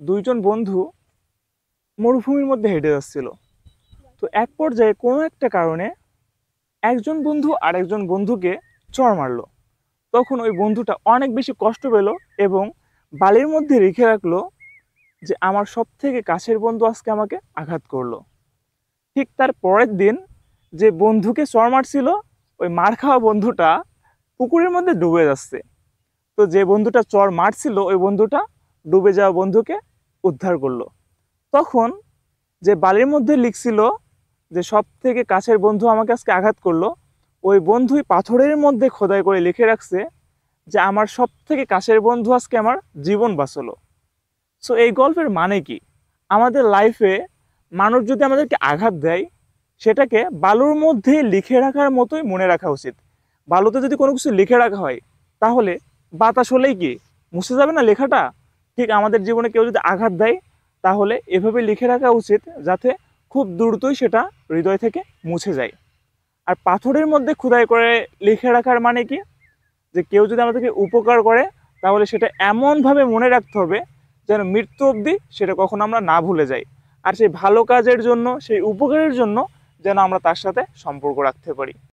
দুইজন বন্ধু মরুভূমির মধ্যে হেঁটে যাচ্ছিল। তো এক পর্যায়ে কোনো একটা কারণে একজন বন্ধু আরেকজন বন্ধুকে চড় মারলো। তখন ওই বন্ধুটা অনেক বেশি কষ্ট পেল এবং বালির মধ্যে রেখে রাখলো যে আমার সব থেকে কাছের বন্ধু আজকে আমাকে আঘাত করলো। ঠিক তার পরের দিন যে বন্ধুকে চড় মারছিল ওই মার খাওয়া বন্ধুটা পুকুরের মধ্যে ডুবে যাচ্ছে। তো যে বন্ধুটা চড় মারছিল ওই বন্ধুটা ডুবে যাওয়া বন্ধুকে উদ্ধার করলো। তখন যে বালির মধ্যে লিখছিল যে সব থেকে কাছের বন্ধু আমাকে আজকে আঘাত করলো, ওই বন্ধুই পাথরের মধ্যে খোদাই করে লিখে রাখছে যে আমার সব থেকে কাছের বন্ধু আজকে আমার জীবন বাঁচালো। সো এই গল্পের মানে কি? আমাদের লাইফে মানুষ যদি আমাদেরকে আঘাত দেয় সেটাকে বালুর মধ্যে লিখে রাখার মতোই মনে রাখা উচিত। বালুতে যদি কোনো কিছু লিখে রাখা হয় তাহলে বাতাস হলেই কি মুছে যাবে না লেখাটা? ঠিক আমাদের জীবনে কেউ যদি আঘাত দেয় তাহলে এভাবে লিখে রাখা উচিত যাতে খুব দ্রুতই সেটা হৃদয় থেকে মুছে যায়। আর পাথরের মধ্যে খোদাই করে লিখে রাখার মানে কি? যে কেউ যদি আমাদেরকে উপকার করে তাহলে সেটা এমনভাবে মনে রাখতে হবে যেন মৃত্যু অবধি সেটা কখনো আমরা না ভুলে যাই। আর সেই ভালো কাজের জন্য, সেই উপকারের জন্য যেন আমরা তার সাথে সম্পর্ক রাখতে পারি।